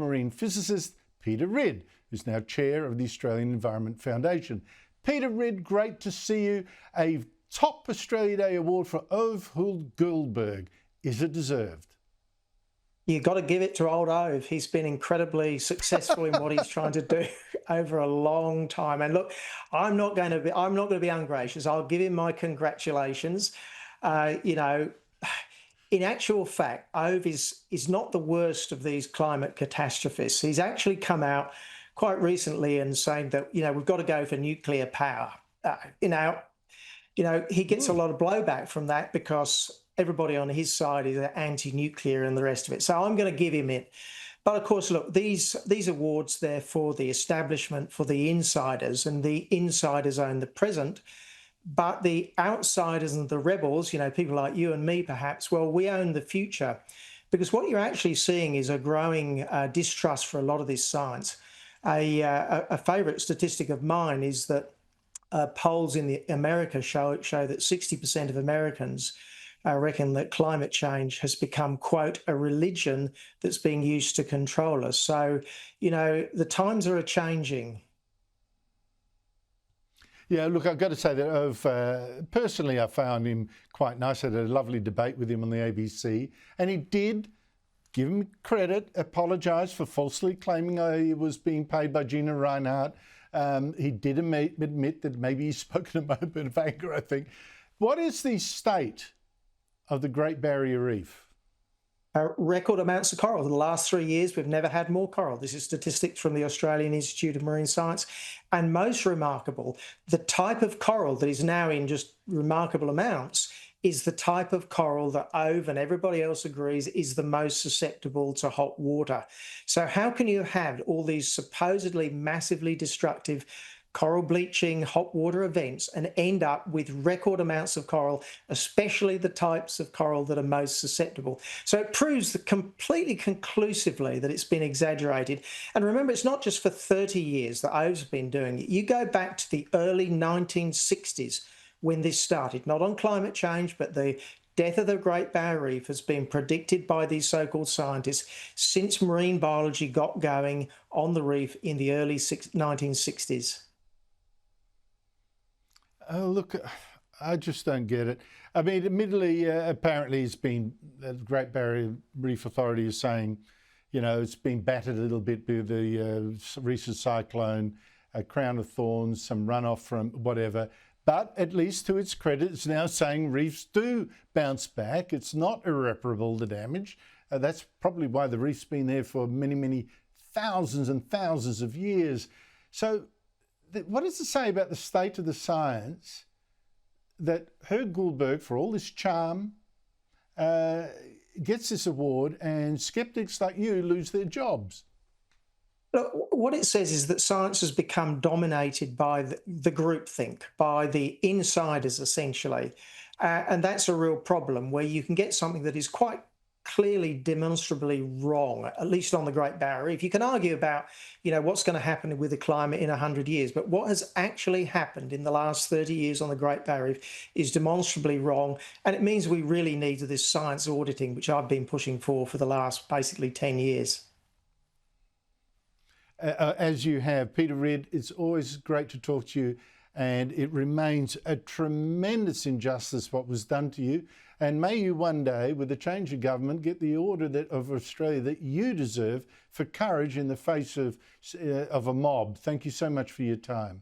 marine physicist Peter Ridd, who's now chair of the Australian Environment Foundation. Peter Ridd, great to see you. A top Australia Day award for Ove Goldberg. Is it deserved? You've got to give it to old Ove. He's been incredibly successful in what he's trying to do over a long time. And look, I'm not going to be ungracious. I'll give him my congratulations. In actual fact, Ove is not the worst of these climate catastrophists. He's actually come out quite recently and saying that, we've got to go for nuclear power. He gets a lot of blowback from that because everybody on his side is anti-nuclear and the rest of it. So I'm going to give him it. But of course, look, these awards, they're for the establishment, for the insiders, and the insiders own the present. But the outsiders and the rebels, people like you and me perhaps, well, we own the future. Because what you're actually seeing is a growing distrust for a lot of this science. A favourite statistic of mine is that polls in America show that 60% of Americans reckon that climate change has become, quote, a religion that's being used to control us. So, the times are changing. Yeah, look, I've got to say that personally I found him quite nice. I had a lovely debate with him on the ABC, and he did, give him credit, apologise for falsely claiming he was being paid by Gina Reinhardt. He did admit that maybe he spoke in a moment of anger, I think. What is the state of the Great Barrier Reef? Record amounts of coral. In the last 3 years, we've never had more coral. This is statistics from the Australian Institute of Marine Science. And most remarkable, the type of coral that is now in just remarkable amounts is the type of coral that Ove and everybody else agrees is the most susceptible to hot water. So how can you have all these supposedly massively destructive coral bleaching, hot water events and end up with record amounts of coral, especially the types of coral that are most susceptible? So it proves that completely conclusively that it's been exaggerated. And remember, it's not just for 30 years that Ove's been doing it. You go back to the early 1960s when this started, not on climate change, but the death of the Great Barrier Reef has been predicted by these so-called scientists since marine biology got going on the reef in the early 1960s. Oh, look, I just don't get it. I mean, admittedly, apparently the Great Barrier Reef Authority is saying, it's been battered a little bit by the recent cyclone, a crown of thorns, some runoff from whatever. But at least to its credit, it's now saying reefs do bounce back. It's not irreparable, the damage. That's probably why the reef's been there for many, many thousands and thousands of years. So what does it say about the state of the science that Herb Goldberg, for all this charm, gets this award and skeptics like you lose their jobs? Look, what it says is that science has become dominated by the groupthink, by the insiders, essentially. And that's a real problem, where you can get something that is quite clearly demonstrably wrong, at least on the Great Barrier Reef. You can argue about, what's going to happen with the climate in 100 years, but what has actually happened in the last 30 years on the Great Barrier Reef is demonstrably wrong. And it means we really need this science auditing, which I've been pushing for the last basically 10 years. As you have, Peter Ridd, it's always great to talk to you, and it remains a tremendous injustice what was done to you. And may you one day, with a change of government, get the order of Australia that you deserve for courage in the face of a mob. Thank you so much for your time.